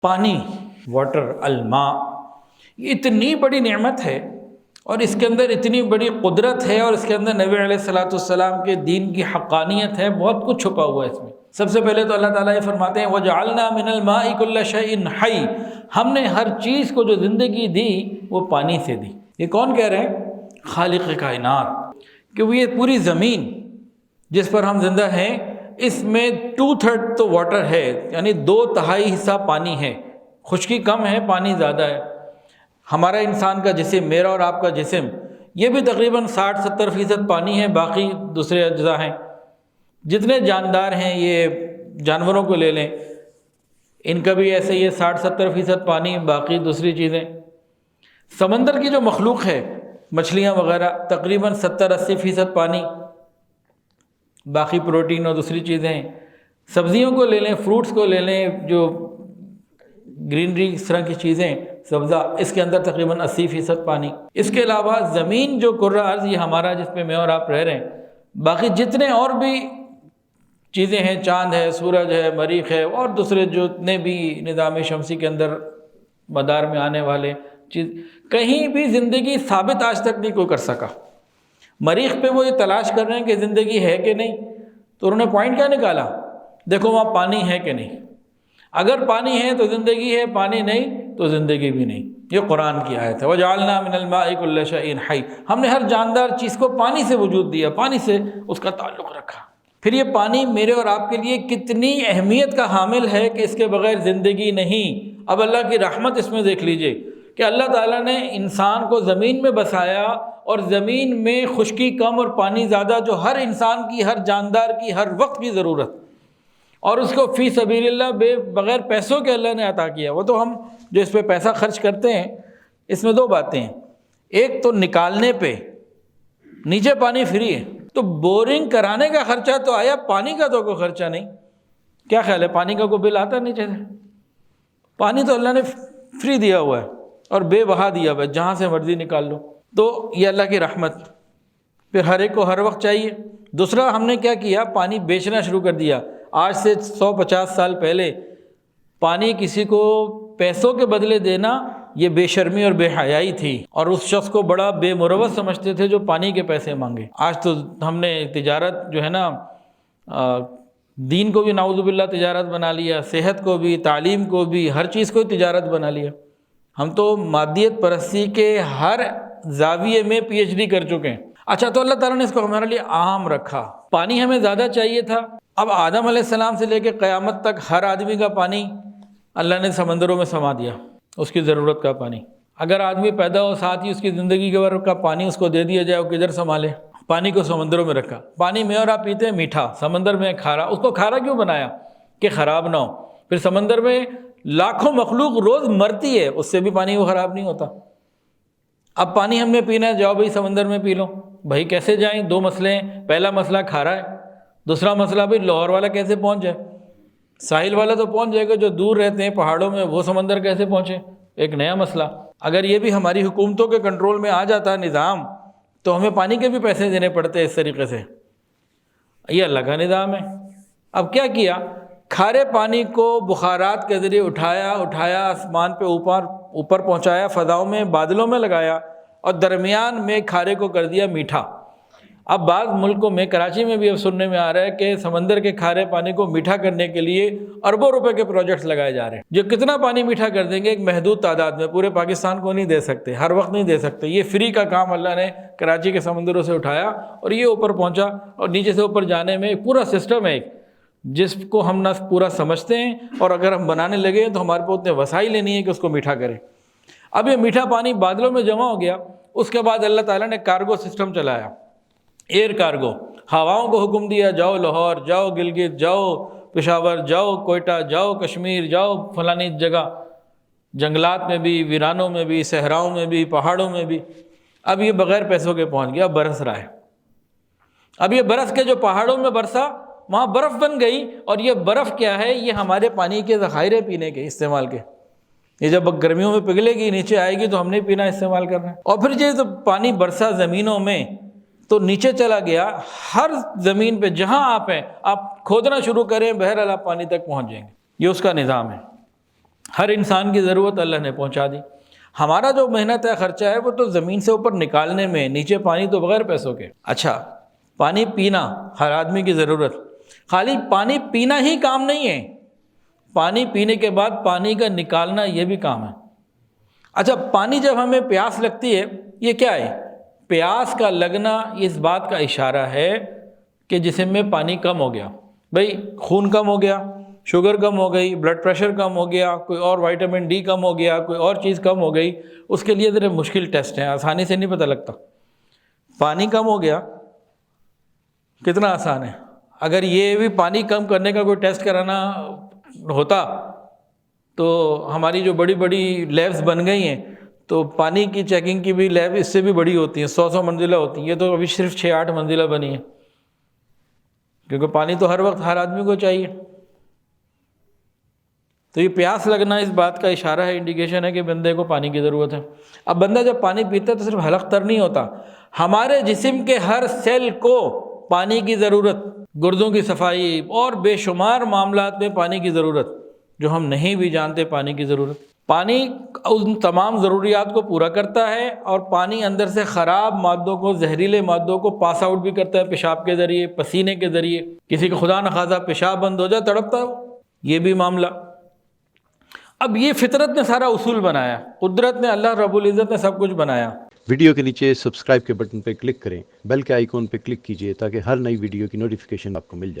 پانی، واٹر، الماء، یہ اتنی بڑی نعمت ہے اور اس کے اندر اتنی بڑی قدرت ہے، اور اس کے اندر نبی علیہ الصلوۃ والسلام کے دین کی حقانیت ہے، بہت کچھ چھپا ہوا ہے اس میں۔ سب سے پہلے تو اللہ تعالیٰ یہ فرماتے ہیں وَجَعَلْنَا مِنَ الْمَاءِ كُلَّ شَيْءٍ حَيٍّ، ہم نے ہر چیز کو جو زندگی دی وہ پانی سے دی۔ یہ کون کہہ رہے ہیں؟ خالق کائنات، کہ وہ یہ پوری زمین جس پر ہم زندہ ہیں، اس میں 2/3 تو واٹر ہے، یعنی 2/3 حصہ پانی ہے، خشکی کم ہے، پانی زیادہ ہے۔ ہمارا انسان کا جسم، میرا اور آپ کا جسم، یہ بھی تقریباً 60-70% پانی ہے، باقی دوسرے اجزاء ہیں۔ جتنے جاندار ہیں، یہ جانوروں کو لے لیں، ان کا بھی ایسے ہی 60-70% پانی، باقی دوسری چیزیں۔ سمندر کی جو مخلوق ہے، مچھلیاں وغیرہ، تقریباً 70-80% پانی، باقی پروٹین اور دوسری چیزیں ہیں۔ سبزیوں کو لے لیں، فروٹس کو لے لیں، جو گرینری اس طرح کی چیزیں، سبزہ، اس کے اندر تقریباً 80% پانی۔ اس کے علاوہ زمین جو کرہ ارض یہ ہمارا، جس پہ میں اور آپ رہ رہے ہیں، باقی جتنے اور بھی چیزیں ہیں، چاند ہے، سورج ہے، مریخ ہے، اور دوسرے جتنے بھی نظام شمسی کے اندر مدار میں آنے والے چیز، کہیں بھی زندگی ثابت آج تک نہیں کوئی کر سکا۔ مریخ پہ وہ یہ تلاش کر رہے ہیں کہ زندگی ہے کہ نہیں، تو انہوں نے پوائنٹ کیا نکالا؟ دیکھو وہاں پانی ہے کہ نہیں، اگر پانی ہے تو زندگی ہے، پانی نہیں تو زندگی بھی نہیں۔ یہ قرآن کی آیت ہے وَجَعَلْنَا مِنَ الْمَاءِ كُلَّ شَيْءٍ حَيٍّ، ہم نے ہر جاندار چیز کو پانی سے وجود دیا، پانی سے اس کا تعلق رکھا۔ پھر یہ پانی میرے اور آپ کے لیے کتنی اہمیت کا حامل ہے کہ اس کے بغیر زندگی نہیں۔ اب اللہ کی رحمت اس میں دیکھ لیجئے کہ اللہ تعالیٰ نے انسان کو زمین میں بسایا، اور زمین میں خشکی کم اور پانی زیادہ، جو ہر انسان کی، ہر جاندار کی، ہر وقت کی ضرورت، اور اس کو فی سبیل اللہ بغیر پیسوں کے اللہ نے عطا کیا۔ وہ تو ہم جو اس پہ پیسہ خرچ کرتے ہیں، اس میں دو باتیں ہیں، ایک تو نکالنے پہ، نیچے پانی فری ہے، تو بورنگ کرانے کا خرچہ تو آیا، پانی کا تو کوئی خرچہ نہیں۔ کیا خیال ہے، پانی کا کوئی بل آتا ہے نیچے سے؟ پانی تو اللہ نے فری دیا ہوا ہے اور بے بہا دیا ہوا ہے، جہاں سے مرضی نکال لو۔ تو یہ اللہ کی رحمت، پھر ہر ایک کو ہر وقت چاہیے۔ دوسرا ہم نے کیا کیا، پانی بیچنا شروع کر دیا۔ آج سے 150 سال پہلے پانی کسی کو پیسوں کے بدلے دینا یہ بے شرمی اور بے حیائی تھی، اور اس شخص کو بڑا بے مروت سمجھتے تھے جو پانی کے پیسے مانگے۔ آج تو ہم نے تجارت جو ہے نا، دین کو بھی نعوذ باللہ تجارت بنا لیا، صحت کو بھی، تعلیم کو بھی، ہر چیز کو تجارت بنا لیا۔ ہم تو مادیت پرستی کے ہر زاویے میں پی ایچ ڈی کر چکے ہیں۔ اچھا، تو اللہ تعالیٰ نے اس کو ہمارے لیے عام رکھا۔ پانی ہمیں زیادہ چاہیے تھا، اب آدم علیہ السلام سے لے کے قیامت تک ہر آدمی کا پانی اللہ نے سمندروں میں سما دیا، اس کی ضرورت کا پانی۔ اگر آدمی پیدا ہو، ساتھ ہی اس کی زندگی کے بھر کا پانی اس کو دے دیا جائے، وہ کدھر سنبھالے؟ پانی کو سمندروں میں رکھا۔ پانی میں اور آپ پیتے ہیں میٹھا، سمندر میں کھارا۔ اس کو کھارا کیوں بنایا؟ کہ خراب نہ ہو۔ پھر سمندر میں لاکھوں مخلوق روز مرتی ہے، اس سے بھی پانی وہ خراب نہیں ہوتا۔ اب پانی ہم نے پینا ہے، جاؤ بھائی سمندر میں پی لو۔ بھائی کیسے جائیں؟ دو مسئلے ہیں، پہلا مسئلہ کھارا ہے، دوسرا مسئلہ بھائی لاہور والا کیسے پہنچ جائے؟ ساحل والا تو پہنچ جائے گا، جو دور رہتے ہیں پہاڑوں میں، وہ سمندر کیسے پہنچے؟ ایک نیا مسئلہ۔ اگر یہ بھی ہماری حکومتوں کے کنٹرول میں آ جاتا نظام، تو ہمیں پانی کے بھی پیسے دینے پڑتے اس طریقے سے۔ یہ اللہ کا نظام ہے۔ اب کیا کیا، کھارے پانی کو بخارات کے ذریعے اٹھایا آسمان پہ اوپر پہنچایا، فضاؤں میں، بادلوں میں لگایا، اور درمیان میں کھارے کو کر دیا میٹھا۔ اب بعض ملکوں میں، کراچی میں بھی اب سننے میں آ رہا ہے کہ سمندر کے کھارے پانی کو میٹھا کرنے کے لیے اربوں روپے کے پروجیکٹس لگائے جا رہے ہیں، جو کتنا پانی میٹھا کر دیں گے ایک محدود تعداد میں، پورے پاکستان کو نہیں دے سکتے، ہر وقت نہیں دے سکتے۔ یہ فری کا کام اللہ نے کراچی کے سمندروں سے اٹھایا اور یہ اوپر پہنچا، اور نیچے سے اوپر جانے میں ایک پورا سسٹم ہے جس کو ہم نہ پورا سمجھتے ہیں، اور اگر ہم بنانے لگے تو ہمارے پاس اتنے وسائل نہیں ہے کہ اس کو میٹھا کریں۔ اب یہ میٹھا پانی بادلوں میں جمع ہو گیا، اس کے بعد اللہ تعالیٰ نے کارگو سسٹم چلایا، ایئر کارگو۔ ہواؤں کو حکم دیا، جاؤ لاہور، جاؤ گلگت، جاؤ پشاور، جاؤ کوئٹہ، جاؤ کشمیر، جاؤ فلانی جگہ، جنگلات میں بھی، ویرانوں میں بھی، صحراؤں میں بھی، پہاڑوں میں بھی۔ اب یہ بغیر پیسوں کے پہنچ گیا، برس رہا ہے۔ اب یہ برس کے جو پہاڑوں میں برسا، وہاں برف بن گئی، اور یہ برف کیا ہے؟ یہ ہمارے پانی کے ذخائر پینے کے، استعمال کے۔ یہ جب گرمیوں میں پگھلے گی، نیچے آئے گی، تو ہم نہیں پینا، استعمال کرنا ہے۔ اور پھر یہ جب پانی برسا زمینوں میں، تو نیچے چلا گیا، ہر زمین پہ جہاں آپ ہیں، آپ کھودنا شروع کریں، بہرحال آپ پانی تک پہنچ جائیں گے۔ یہ اس کا نظام ہے۔ ہر انسان کی ضرورت اللہ نے پہنچا دی. ہمارا جو محنت ہے، خرچہ ہے، وہ تو زمین سے اوپر نکالنے میں، نیچے پانی تو بغیر پیسوں کے. اچھا، پانی پینا ہر آدمی کی ضرورت. خالی پانی پینا ہی کام نہیں ہے، پانی پینے کے بعد پانی کا نکالنا یہ بھی کام ہے. اچھا، پانی جب ہمیں پیاس لگتی ہے، یہ کیا ہے؟ پیاس کا لگنا اس بات کا اشارہ ہے کہ جسم میں پانی کم ہو گیا. بھئی خون کم ہو گیا، شوگر کم ہو گئی، بلڈ پریشر کم ہو گیا، کوئی اور وائٹامن ڈی کم ہو گیا، کوئی اور چیز کم ہو گئی. اس کے لیے ذرا مشکل ٹیسٹ ہیں، آسانی سے نہیں پتہ لگتا. پانی کم ہو گیا کتنا آسان ہے. اگر یہ بھی پانی کم کرنے کا کوئی ٹیسٹ کرانا ہوتا تو ہماری جو بڑی بڑی لیبز بن گئی ہیں تو پانی کی چیکنگ کی بھی لیب اس سے بھی بڑی ہوتی ہیں، 100 منزلہ ہوتی ہیں. یہ تو ابھی صرف 6-8 منزلہ بنی ہیں، کیونکہ پانی تو ہر وقت ہر آدمی کو چاہیے. تو یہ پیاس لگنا اس بات کا اشارہ ہے، انڈیکیشن ہے کہ بندے کو پانی کی ضرورت ہے. اب بندہ جب پانی پیتا ہے تو صرف حلق تر نہیں ہوتا، ہمارے جسم کے ہر سیل کو پانی کی ضرورت، گردوں کی صفائی اور بے شمار معاملات میں پانی کی ضرورت، جو ہم نہیں بھی جانتے پانی کی ضرورت. پانی ان تمام ضروریات کو پورا کرتا ہے، اور پانی اندر سے خراب مادوں کو، زہریلے مادوں کو پاس آؤٹ بھی کرتا ہے پیشاب کے ذریعے، پسینے کے ذریعے. کسی کو خدا نخواستہ پیشاب بند ہو جائے تڑپتا ہے، یہ بھی معاملہ. اب یہ فطرت نے سارا اصول بنایا، قدرت نے، اللہ رب العزت نے سب کچھ بنایا. ویڈیو کے نیچے سبسکرائب کے بٹن پہ کلک کریں، بیل کے آئیکن پہ کلک کیجئے تاکہ ہر نئی ویڈیو کی نوٹیفیکیشن آپ کو مل جائے.